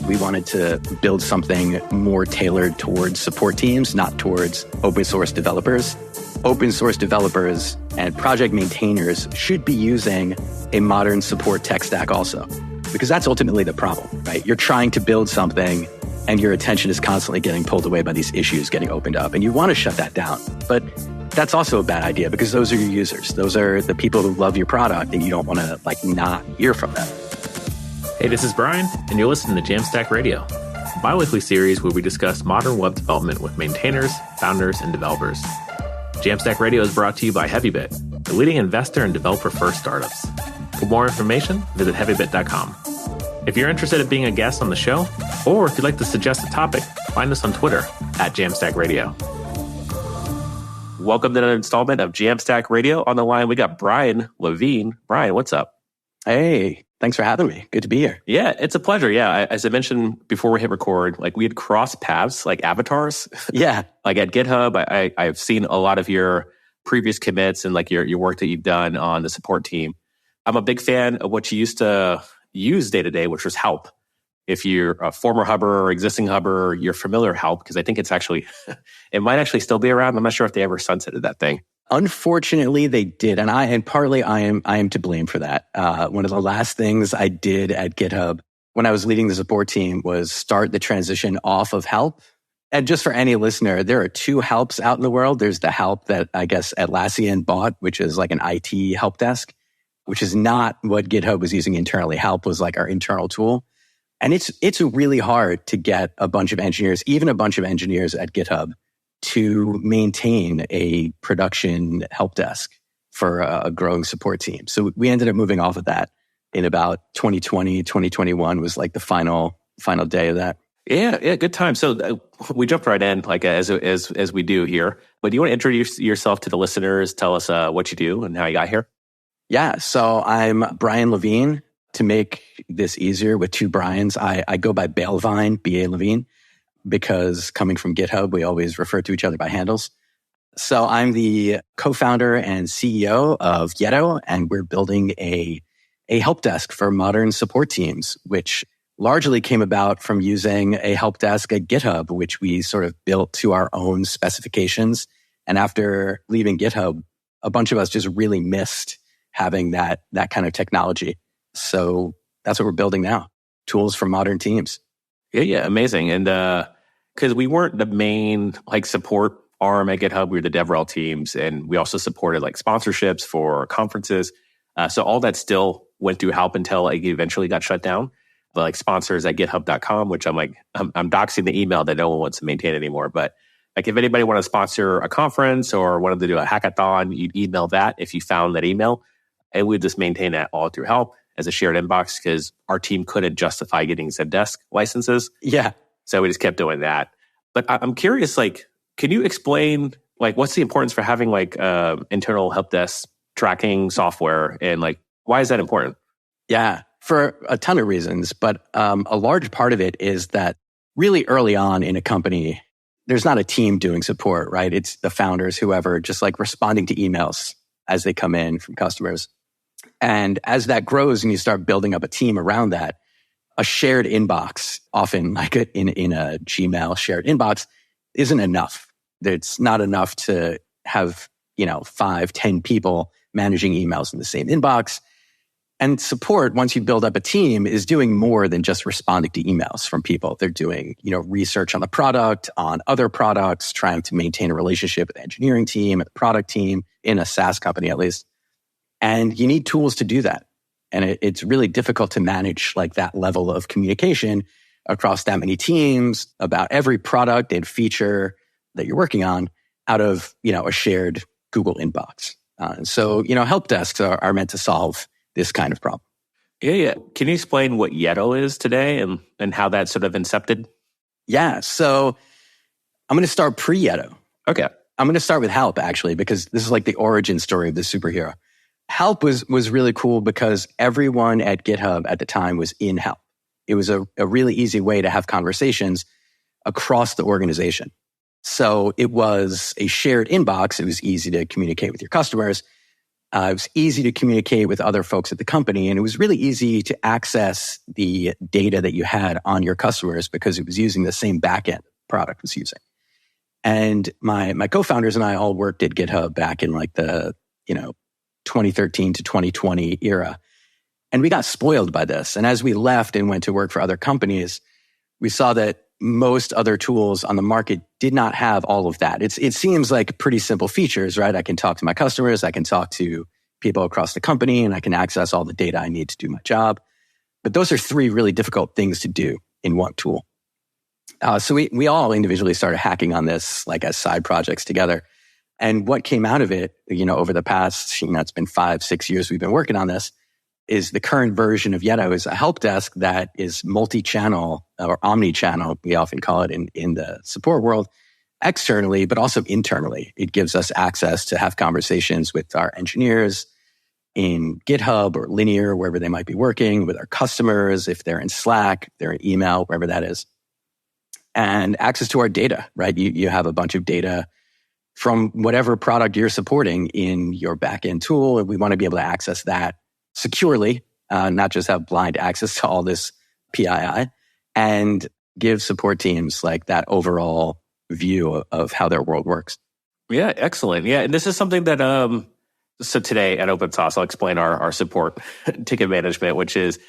We wanted to build something more tailored towards support teams, not towards open source developers. Open source developers and project maintainers should be using a modern support tech stack also, because that's ultimately the problem, right? You're trying to build something and your attention is constantly getting pulled away by these issues getting opened up, and you want to shut that down. But that's also a bad idea because those are your users. Those are the people who love your product, and you don't want to not hear from them. Hey, this is Brian, and you're listening to Jamstack Radio, a bi-weekly series where we discuss modern web development with maintainers, founders, and developers. Jamstack Radio is brought to you by Heavybit, the leading investor in developer-first startups. For more information, visit heavybit.com. If you're interested in being a guest on the show, or if you'd like to suggest a topic, find us on Twitter at Jamstack Radio. Welcome to another installment of Jamstack Radio. On the line, we got Brian Levine. Brian, what's up? Hey, thanks for having me. Good to be here. Yeah, it's a pleasure. Yeah, as I mentioned before we hit record, we had crossed paths, avatars. Yeah. At GitHub, I've seen a lot of your previous commits and your work that you've done on the support team. I'm a big fan of what you used to use day to day, which was help. If you're a former hubber or existing hubber, you're familiar with help, because I think it might actually still be around. I'm not sure if they ever sunsetted that thing. Unfortunately, they did, and partly I am to blame for that. One of the last things I did at GitHub when I was leading the support team was start the transition off of help. And just for any listener, there are two helps out in the world. There's the help that I guess Atlassian bought, which is like an IT help desk, which is not what GitHub was using internally. Help was like our internal tool. And it's really hard to get a bunch of engineers, even a bunch of engineers at GitHub, to maintain a production help desk for a growing support team. So we ended up moving off of that in about 2020, 2021 was the final day of that. Yeah, good time. So we jumped right in, as we do here. But do you want to introduce yourself to the listeners? Tell us what you do and how you got here. Yeah, so I'm Brian Levine. To make this easier with two Brians, I go by Balevine, B.A. Levine, because coming from GitHub, we always refer to each other by handles. So I'm the co-founder and CEO of Yetto, and we're building a help desk for modern support teams, which largely came about from using a help desk at GitHub, which we sort of built to our own specifications. And after leaving GitHub, a bunch of us just really missed having that kind of technology. So that's what we're building now, tools for modern teams. Yeah, amazing. And because we weren't the main support arm at GitHub, we were the DevRel teams, and we also supported sponsorships for conferences. So all that still went through help until it eventually got shut down. But sponsors at github.com, which I'm doxing the email that no one wants to maintain anymore. But if anybody wanted to sponsor a conference or wanted to do a hackathon, you'd email that if you found that email, and we'd just maintain that all through help as a shared inbox, because our team couldn't justify getting Zendesk licenses. Yeah. So we just kept doing that. But I'm curious, can you explain, what's the importance for having, internal help desk tracking software, and, why is that important? Yeah, for a ton of reasons. But a large part of it is that really early on in a company, there's not a team doing support, right? It's the founders, whoever, just responding to emails as they come in from customers. And as that grows and you start building up a team around that, a shared inbox, often in a Gmail shared inbox, isn't enough. It's not enough to have, 5, 10 people managing emails in the same inbox. And support, once you build up a team, is doing more than just responding to emails from people. They're doing, research on the product, on other products, trying to maintain a relationship with the engineering team, the product team, in a SaaS company at least. And you need tools to do that. And it's really difficult to manage that level of communication across that many teams about every product and feature that you're working on out of, a shared Google inbox. So help desks are meant to solve this kind of problem. Yeah. Can you explain what Yetto is today and how that sort of incepted? Yeah. So I'm going to start pre-Yetto. Okay. I'm going to start with help, actually, because this is the origin story of the superhero. Help was really cool because everyone at GitHub at the time was in help. It was a really easy way to have conversations across the organization. So it was a shared inbox. It was easy to communicate with your customers. It was easy to communicate with other folks at the company, and it was really easy to access the data that you had on your customers because it was using the same backend product was using. And my co-founders and I all worked at GitHub back in like the 2013 to 2020 era. And we got spoiled by this. And as we left and went to work for other companies, we saw that most other tools on the market did not have all of that. It seems like pretty simple features, right? I can talk to my customers, I can talk to people across the company, and I can access all the data I need to do my job. But those are three really difficult things to do in one tool. So we all individually started hacking on this like as side projects together. And what came out of it, over the past, it's been 5-6 years we've been working on this, is the current version of Yetto is a help desk that is multi-channel or omni-channel, we often call it in the support world, externally, but also internally. It gives us access to have conversations with our engineers in GitHub or Linear, wherever they might be working, with our customers, if they're in Slack, they're in email, wherever that is, and access to our data, right? You have a bunch of data from whatever product you're supporting in your backend tool, and we want to be able to access that securely, not just have blind access to all this PII, and give support teams like that overall view of how their world works. Yeah, excellent. Yeah, and this is something that, so today at Open Source, I'll explain our support ticket management, which is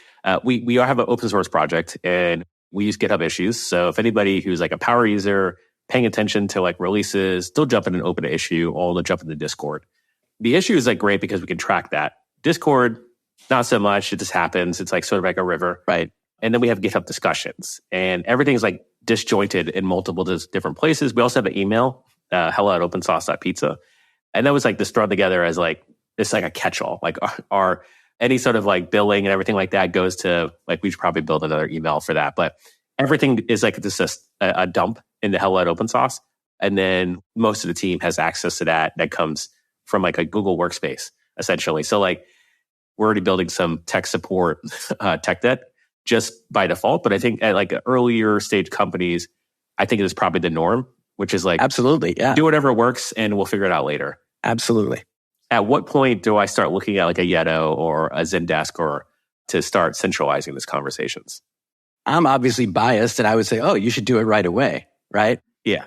we have an open source project and we use GitHub issues. So if anybody who's like a power user, paying attention to like releases, they'll jump in and open an issue, or they'll jump into Discord. The issue is like great because we can track that. Discord, not so much. It just happens. It's like sort of like a river. Right. And then we have GitHub discussions, and everything's like disjointed in multiple different places. We also have an email, hello@opensauce.pizza. And that was like this thrown together as like, it's like a catch-all. Like our any sort of like billing and everything like that goes to, like, we should probably build another email for that. But everything is like just a dump into hello@opensauce. And then most of the team has access to that comes from like a Google Workspace, essentially. So like, we're already building some tech support, tech debt just by default. But I think at like earlier stage companies, I think it is probably the norm, which is like, absolutely, yeah, do whatever works and we'll figure it out later. Absolutely. At what point do I start looking at like a Yetto or a Zendesk or to start centralizing these conversations? I'm obviously biased, and I would say, oh, you should do it right away, right? Yeah.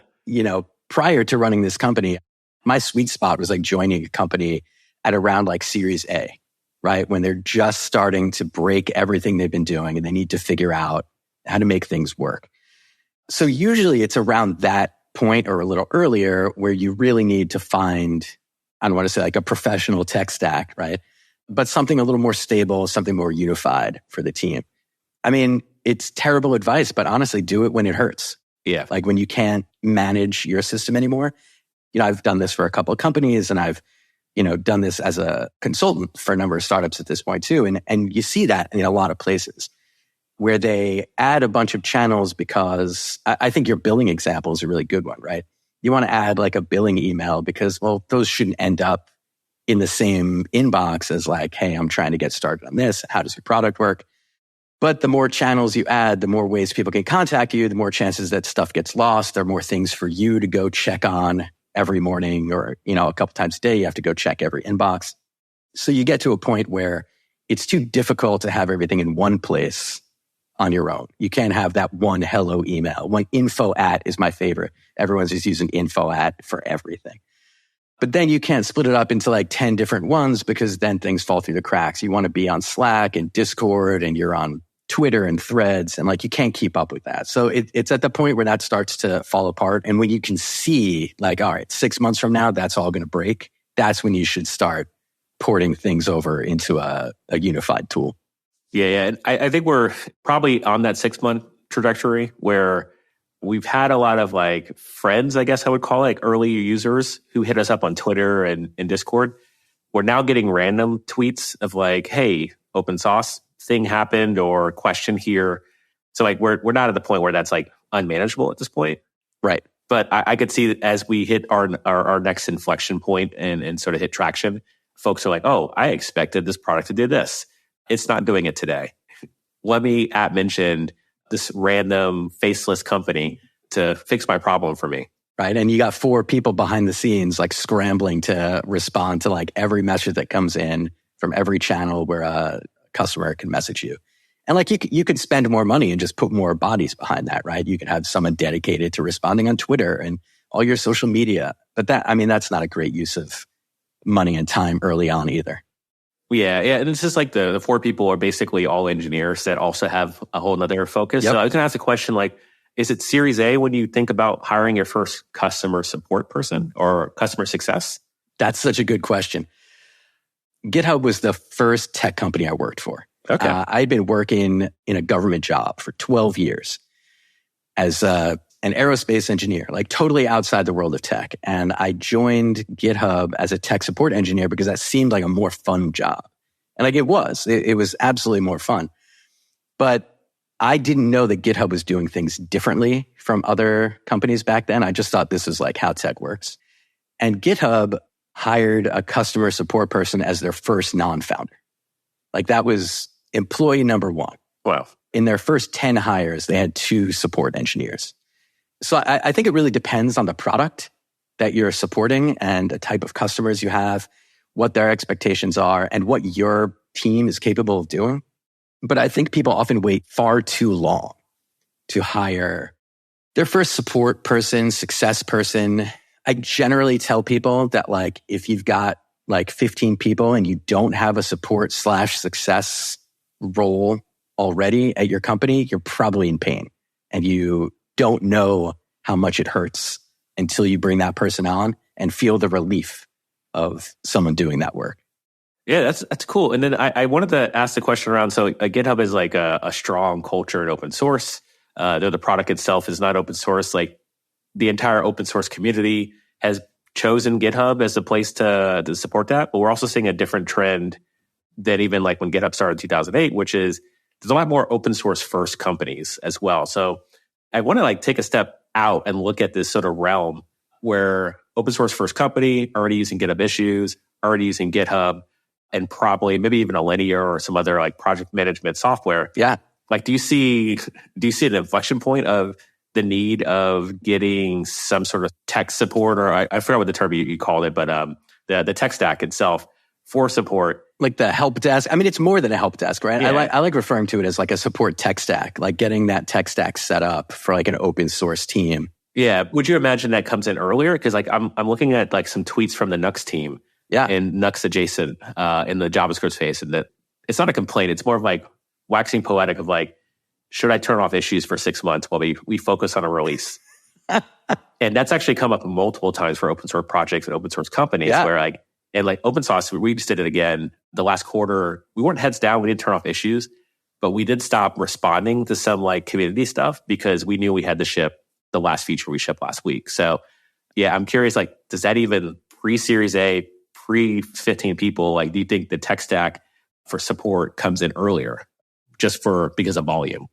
Prior to running this company, my sweet spot was like joining a company at around like Series A, right? When they're just starting to break everything they've been doing and they need to figure out how to make things work. So usually it's around that point or a little earlier where you really need to find, I don't want to say like a professional tech stack, right? But something a little more stable, something more unified for the team. I mean, it's terrible advice, but honestly, do it when it hurts. Yeah. Like when you can't manage your system anymore. I've done this for a couple of companies, and I've, done this as a consultant for a number of startups at this point too. And you see that in a lot of places where they add a bunch of channels because I think your billing example is a really good one, right? You want to add like a billing email because, well, those shouldn't end up in the same inbox as like, hey, I'm trying to get started on this. How does your product work? But the more channels you add, the more ways people can contact you, the more chances that stuff gets lost. There are more things for you to go check on every morning, or, a couple times a day, you have to go check every inbox. So you get to a point where it's too difficult to have everything in one place on your own. You can't have that one hello email. One info at is my favorite. Everyone's just using info at for everything. But then you can't split it up into like 10 different ones because then things fall through the cracks. You want to be on Slack and Discord, and you're on Twitter and Threads, and like you can't keep up with that. So it's at the point where that starts to fall apart. And when you can see like, all right, 6 months from now, that's all going to break. That's when you should start porting things over into a unified tool. Yeah. And I think we're probably on that 6-month trajectory where we've had a lot of like friends, I guess I would call it, like early users who hit us up on Twitter and Discord. We're now getting random tweets of like, hey, open sauce thing happened or question here. So like we're not at the point where that's like unmanageable at this point. Right. But I could see that as we hit our next inflection point and sort of hit traction, folks are like, oh, I expected this product to do this. It's not doing it today. Let me mention this random faceless company to fix my problem for me. right? And you got 4 people behind the scenes like scrambling to respond to like every message that comes in from every channel where a customer can message you. And like you could spend more money and just put more bodies behind that, right? You could have someone dedicated to responding on Twitter and all your social media. But that's not a great use of money and time early on either. Yeah. And it's just like the 4 people are basically all engineers that also have a whole nother focus. Yep. So I was going to ask a question like, is it Series A when you think about hiring your first customer support person or customer success? That's such a good question. GitHub was the first tech company I worked for. Okay. I'd been working in a government job for 12 years as an aerospace engineer, like totally outside the world of tech. And I joined GitHub as a tech support engineer because that seemed like a more fun job. And like it was absolutely more fun. But I didn't know that GitHub was doing things differently from other companies back then. I just thought this is like how tech works. And GitHub hired a customer support person as their first non-founder. Like that was employee number 1. Wow. In their first 10 hires, they had 2 support engineers. So I think it really depends on the product that you're supporting and the type of customers you have, what their expectations are, and what your team is capable of doing. But I think people often wait far too long to hire their first support person, success person. I generally tell people that like if you've got like 15 people and you don't have a support/success role already at your company, you're probably in pain and you don't know how much it hurts until you bring that person on and feel the relief of someone doing that work. Yeah, that's cool. And then I wanted to ask the question around, so GitHub is like a strong culture in open source. Though the product itself is not open source, like the entire open source community has chosen GitHub as a place to support that. But we're also seeing a different trend than even like when GitHub started in 2008, which is there's a lot more open source first companies as well. So I want to like take a step out and look at this sort of realm where open source first company already using GitHub issues, already using GitHub, and probably maybe even a Linear or some other like project management software. Yeah. Like, do you see an inflection point of the need of getting some sort of tech support, or I forgot what the term you called it, but the tech stack itself for support? Like the help desk. I mean, it's more than a help desk, right? Yeah. I like referring to it as like a support tech stack, like getting that tech stack set up for like an open source team. Yeah. Would you imagine that comes in earlier? Because like I'm looking at like some tweets from the Nux team. Yeah. And Nux adjacent in the JavaScript space. And that it's not a complaint. It's more of like waxing poetic of like, should I turn off issues for 6 months while we focus on a release? And that's actually come up multiple times for open source projects and open source companies where like, and like open source, we just did it again the last quarter. We weren't heads down. We didn't turn off issues, but we did stop responding to some like community stuff because we knew we had to ship the last feature we shipped last week. So yeah, I'm curious, like, does that even pre-Series A, pre-15 people, like, do you think the tech stack for support comes in earlier just because of volume?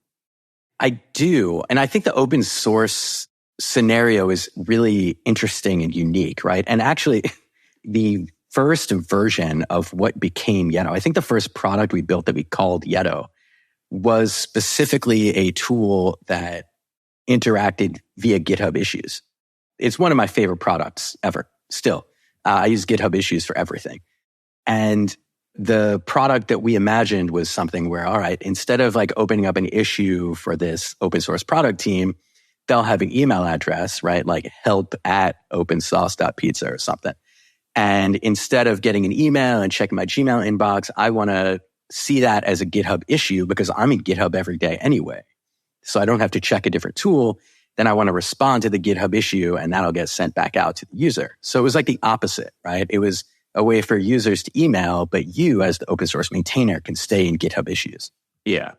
I do. And I think the open source scenario is really interesting and unique, right? And actually, the first version of what became Yetto, I think the first product we built that we called Yetto was specifically a tool that interacted via GitHub issues. It's one of my favorite products ever, still. I use GitHub issues for everything. And the product that we imagined was something where, all right, instead of like opening up an issue for this open source product team, they'll have an email address, right? Like help@opensauce.pizza or something. And instead of getting an email and checking my Gmail inbox, I want to see that as a GitHub issue because I'm in GitHub every day anyway. So I don't have to check a different tool. Then I want to respond to the GitHub issue and that'll get sent back out to the user. So it was like the opposite, right? It was a way for users to email, but you as the open source maintainer can stay in GitHub issues. Yeah.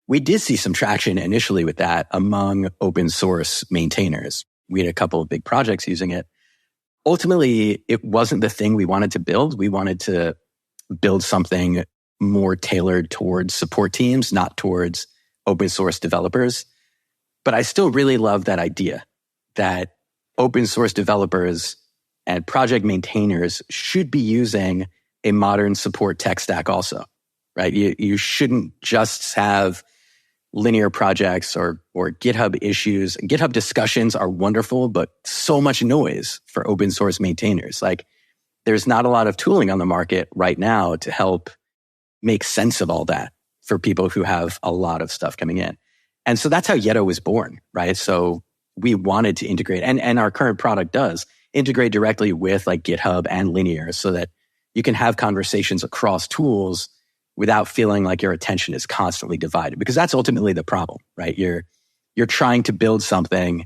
We did see some traction initially with that among open source maintainers. We had a couple of big projects using it. Ultimately, it wasn't the thing we wanted to build. We wanted to build something more tailored towards support teams, not towards open source developers. But I still really love that idea that open source developers and project maintainers should be using a modern support tech stack also, right? You shouldn't just have linear projects or GitHub issues. GitHub discussions are wonderful, but so much noise for open source maintainers. Like, there's not a lot of tooling on the market right now to help make sense of all that for people who have a lot of stuff coming in. And so that's how Yetto was born, right? So we wanted to integrate, and our current product does integrate directly with like GitHub and Linear so that you can have conversations across tools without feeling like your attention is constantly divided, because that's ultimately the problem, right? You're trying to build something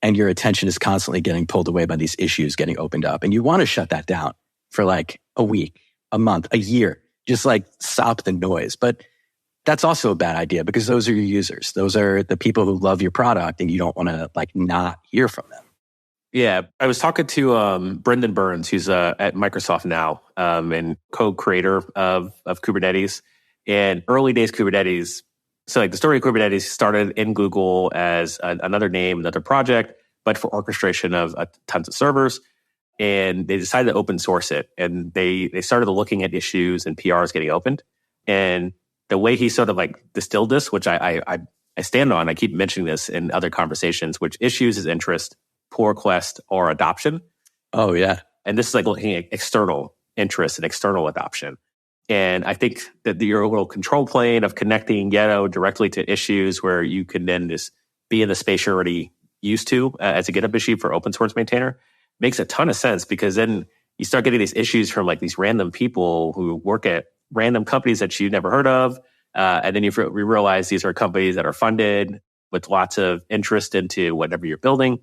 and your attention is constantly getting pulled away by these issues getting opened up. And you want to shut that down for like a week, a month, a year, just like stop the noise. But that's also a bad idea because those are your users. Those are the people who love your product and you don't want to like not hear from them. Yeah, I was talking to Brendan Burns, who's at Microsoft now and co-creator of Kubernetes. And early days Kubernetes, so like the story of Kubernetes started in Google as another name, another project, but for orchestration of tons of servers. And they decided to open source it. And they started looking at issues and PRs getting opened. And the way he sort of like distilled this, which I stand on, I keep mentioning this in other conversations, which issues is interest, pull request, or adoption. Oh, yeah. And this is like looking at external interest and external adoption. And I think that your little control plane of connecting Yetto directly to issues where you can then just be in the space you're already used to as a GitHub issue for open source maintainer makes a ton of sense, because then you start getting these issues from like these random people who work at random companies that you never heard of. And then you realize these are companies that are funded with lots of interest into whatever you're building.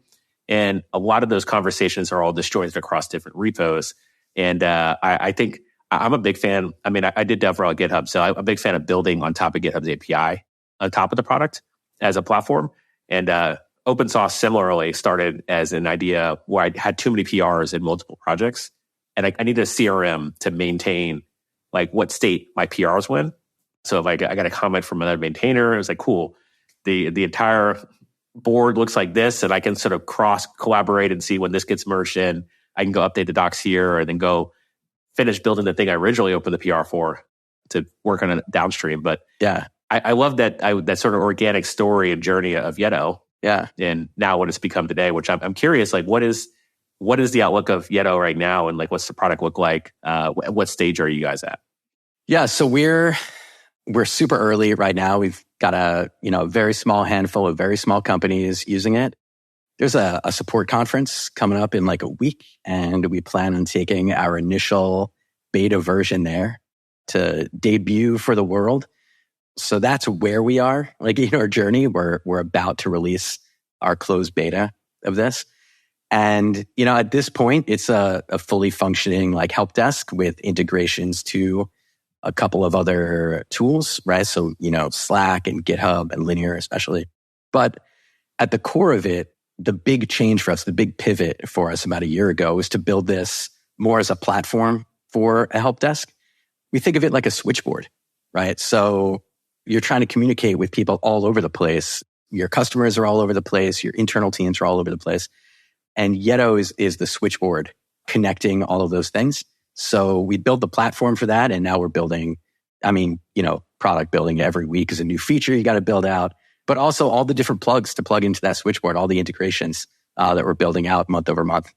And a lot of those conversations are all disjointed across different repos. And I think I'm a big fan. I mean, I did DevRel at GitHub, so I'm a big fan of building on top of GitHub's API on top of the product as a platform. And OpenSauce similarly started as an idea where I had too many PRs in multiple projects. And I needed a CRM to maintain like what state my PRs were in. So if I got a comment from another maintainer, it was like, cool, the entire board looks like this, and I can sort of cross collaborate and see when this gets merged in. I can go update the docs here and then go finish building the thing I originally opened the PR for to work on it downstream. But yeah, I love that that sort of organic story and journey of Yetto. Yeah, and now what it's become today. Which I'm curious, like what is the outlook of Yetto right now, and like what's the product look like? What stage are you guys at? Yeah, so we're super early right now. We've got a very small handful of very small companies using it. There's a support conference coming up in like a week, and we plan on taking our initial beta version there to debut for the world. So that's where we are, like in our journey. We're about to release our closed beta of this. And, at this point, it's a fully functioning like help desk with integrations to a couple of other tools, right? So, Slack and GitHub and Linear especially. But at the core of it, the big change for us, the big pivot for us about a year ago was to build this more as a platform for a help desk. We think of it like a switchboard, right? So you're trying to communicate with people all over the place. Your customers are all over the place. Your internal teams are all over the place. And Yetto is the switchboard connecting all of those things. So we built the platform for that. And now we're building, product building every week is a new feature you got to build out. But also all the different plugs to plug into that switchboard, all the integrations that we're building out month over month.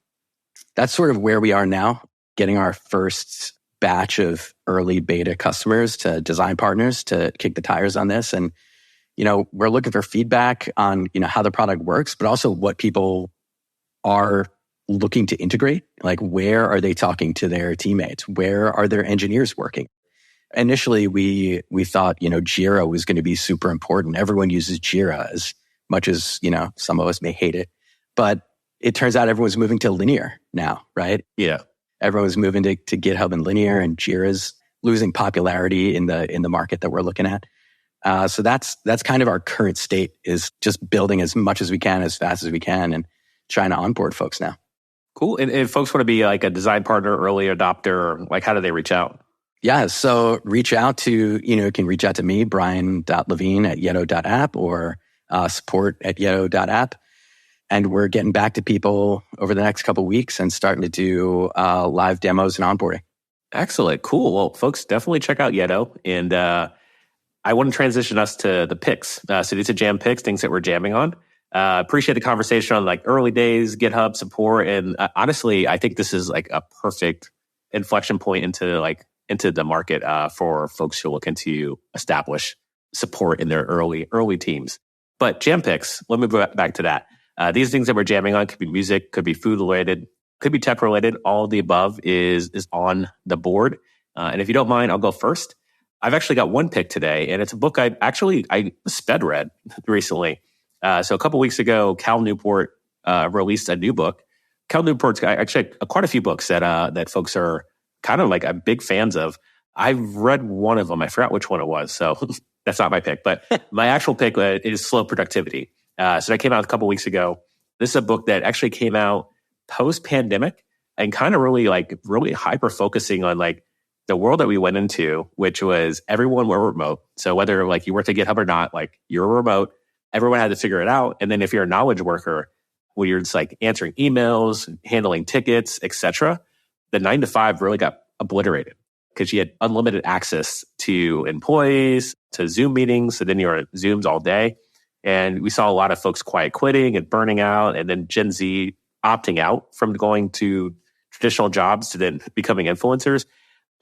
That's sort of where we are now, getting our first batch of early beta customers to design partners to kick the tires on this. And, we're looking for feedback on, how the product works, but also what people are looking to integrate. Like, where are they talking to their teammates? Where are their engineers working? Initially, we thought, Jira was going to be super important. Everyone uses Jira as much as, some of us may hate it. But it turns out everyone's moving to Linear now, right? Yeah. Everyone's moving to GitHub and Linear, and Jira's losing popularity in the market that we're looking at. So that's kind of our current state, is just building as much as we can, as fast as we can, and trying to onboard folks now. Cool. And if folks want to be like a design partner, early adopter, like how do they reach out? Yeah, so reach out to, you can reach out to me, Brian.Levine at Yetto.app or support at Yetto.app. And we're getting back to people over the next couple of weeks and starting to do live demos and onboarding. Excellent. Cool. Well, folks, definitely check out Yetto. And I want to transition us to the picks. So these are jam picks, things that we're jamming on. Appreciate the conversation on like early days, GitHub support. And honestly, I think this is like a perfect inflection point into the market for folks who are looking to establish support in their early teams. But jam picks, let me go back to that. These things that we're jamming on could be music, could be food related, could be tech related. All of the above is on the board. And if you don't mind, I'll go first. I've actually got one pick today, and it's a book I sped read recently. So a couple weeks ago, Cal Newport released a new book. Cal Newport's actually quite a few books that folks are kind of like big fans of. I've read one of them. I forgot which one it was, so that's not my pick. But my actual pick is Slow Productivity. So that came out a couple weeks ago. This is a book that actually came out post-pandemic and kind of really hyper focusing on like the world that we went into, which was everyone were remote. So whether like you worked at GitHub or not, like you're remote, everyone had to figure it out. And then if you're a knowledge worker, where you're just like answering emails, handling tickets, etc., the 9 to 5 really got obliterated because you had unlimited access to employees, to Zoom meetings. So then you're at Zooms all day. And we saw a lot of folks quiet quitting and burning out, and then Gen Z opting out from going to traditional jobs to then becoming influencers.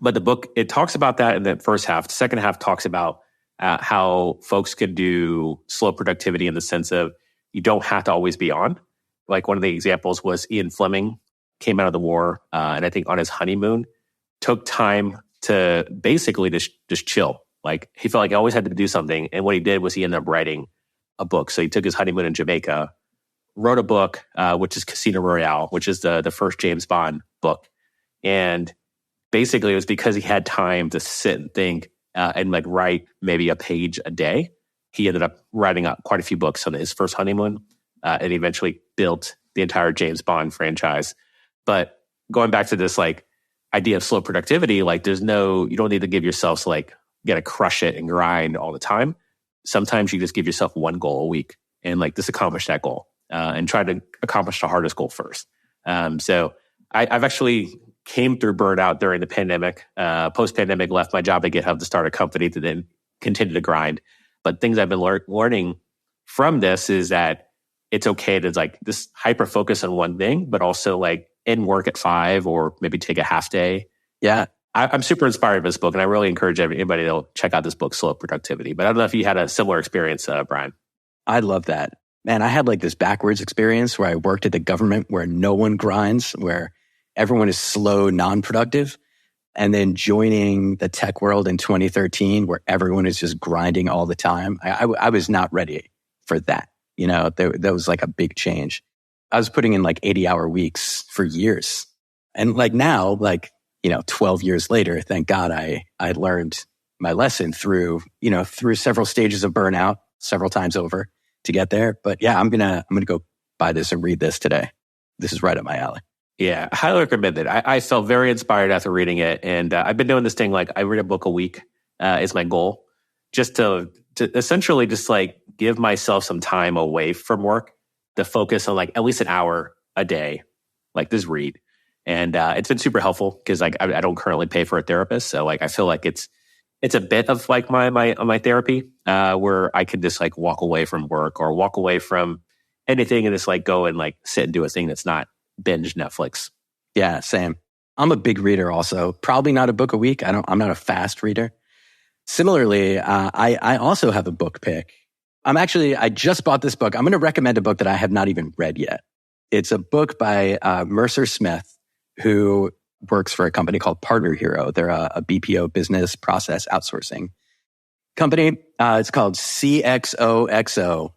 But the book, it talks about that in the first half. The second half talks about how folks can do slow productivity in the sense of you don't have to always be on. Like one of the examples was Ian Fleming came out of the war, and I think on his honeymoon, took time to basically just chill. Like he felt like he always had to do something. And what he did was he ended up writing a book. So he took his honeymoon in Jamaica, wrote a book, which is Casino Royale, which is the first James Bond book. And basically it was because he had time to sit and think and like write maybe a page a day. He ended up writing up quite a few books on his first honeymoon and eventually built the entire James Bond franchise. But going back to this like idea of slow productivity, like you don't need to give yourself like, you got to crush it and grind all the time. Sometimes you just give yourself one goal a week and like just accomplish that goal and try to accomplish the hardest goal first. So I've actually came through burnout during the pandemic, post-pandemic, left my job at GitHub to start a company to then continue to grind. But things I've been learning from this is that it's okay to like just hyper focus on one thing, but also like end work at 5 or maybe take a half day. Yeah. I'm super inspired by this book, and I really encourage anybody to check out this book, Slow Productivity. But I don't know if you had a similar experience, Brian. I love that. Man, I had like this backwards experience where I worked at the government where no one grinds, where everyone is slow, non-productive. And then joining the tech world in 2013 where everyone is just grinding all the time. I was not ready for that. You know, that was like a big change. I was putting in like 80-hour weeks for years. And like now, like, 12 years later, thank God I learned my lesson through several stages of burnout several times over to get there. But yeah, I'm going to go buy this and read this today. This is right up my alley. Yeah, I highly recommend it. I felt very inspired after reading it. And I've been doing this thing, like I read a book a week is my goal, just to essentially just like give myself some time away from work to focus on like at least an hour a day, like just read. And it's been super helpful because like I don't currently pay for a therapist. So like I feel like it's a bit of like my therapy where I can just like walk away from work or walk away from anything and just like go and like sit and do a thing that's not binge Netflix. Yeah, same. I'm a big reader also. Probably not a book a week. I'm not a fast reader. Similarly, I also have a book pick. I just bought this book. I'm going to recommend a book that I have not even read yet. It's a book by Mercer Smith, who works for a company called Partner Hero. They're a BPO, business process outsourcing company. It's called CXOXO.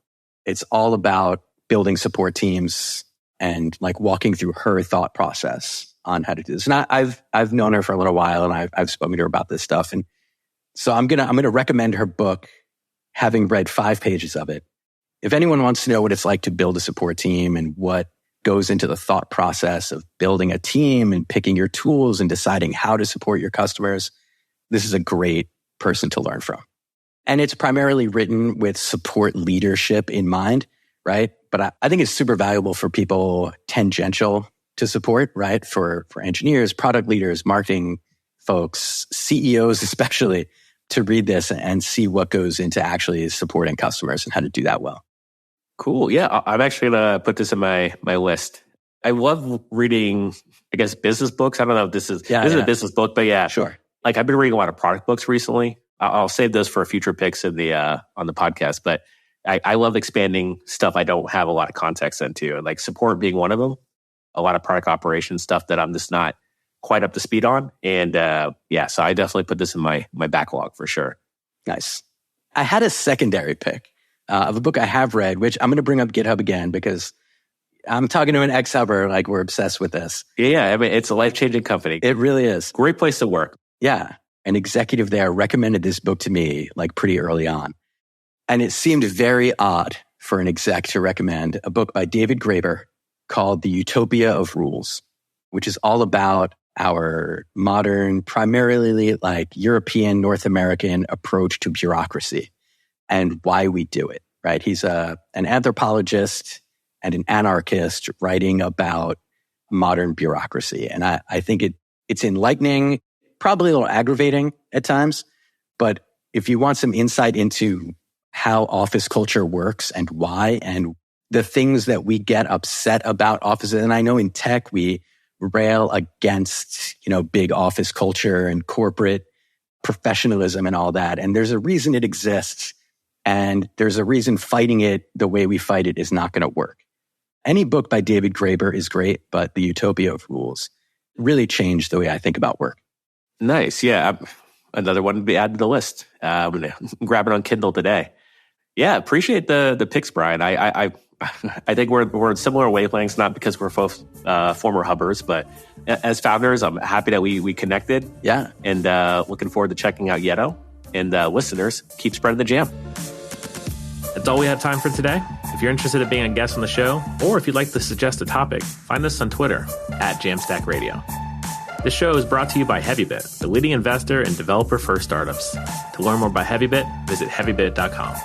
It's all about building support teams and like walking through her thought process on how to do this. And I've known her for a little while, and I've spoken to her about this stuff. And so I'm gonna recommend her book, having read 5 pages of it. If anyone wants to know what it's like to build a support team and what goes into the thought process of building a team and picking your tools and deciding how to support your customers, this is a great person to learn from. And it's primarily written with support leadership in mind, right? But I think it's super valuable for people tangential to support, right? For engineers, product leaders, marketing folks, CEOs especially. to read this and see what goes into actually supporting customers and how to do that well. Cool. Yeah, I'm actually going to put this in my list. I love reading, I guess, business books. I don't know if this is a business book, but yeah. Sure. Like I've been reading a lot of product books recently. I'll save those for future picks in the on the podcast. But I love expanding stuff I don't have a lot of context into, and like support being one of them. A lot of product operations stuff that I'm just not quite up to speed on. And so I definitely put this in my backlog for sure. Nice. I had a secondary pick of a book I have read, which I'm going to bring up GitHub again because I'm talking to an ex-hubber, like we're obsessed with this. Yeah, I mean, it's a life-changing company. It really is. Great place to work. Yeah. An executive there recommended this book to me like pretty early on. And it seemed very odd for an exec to recommend a book by David Graeber called The Utopia of Rules, which is all about our modern, primarily like European, North American approach to bureaucracy and why we do it, right? He's an anthropologist and an anarchist writing about modern bureaucracy. And I think it's enlightening, probably a little aggravating at times, but if you want some insight into how office culture works and why, and the things that we get upset about offices, and I know in tech we rail against, big office culture and corporate professionalism and all that, and there's a reason it exists, and there's a reason fighting it the way we fight it is not going to work. Any book by David Graeber is great, but The Utopia of Rules really changed the way I think about work. Nice. Yeah. Another one to be added to the list. I'm going to grab it on Kindle today. Yeah. Appreciate the picks, Brian. I think we're in similar wavelengths, not because we're both former hubbers, but as founders, I'm happy that we connected. Yeah. And looking forward to checking out Yetto. And listeners, keep spreading the jam. That's all we have time for today. If you're interested in being a guest on the show, or if you'd like to suggest a topic, find us on Twitter @Jamstack Radio. This show is brought to you by Heavybit, the leading investor in developer-first startups. To learn more about Heavybit, visit heavybit.com.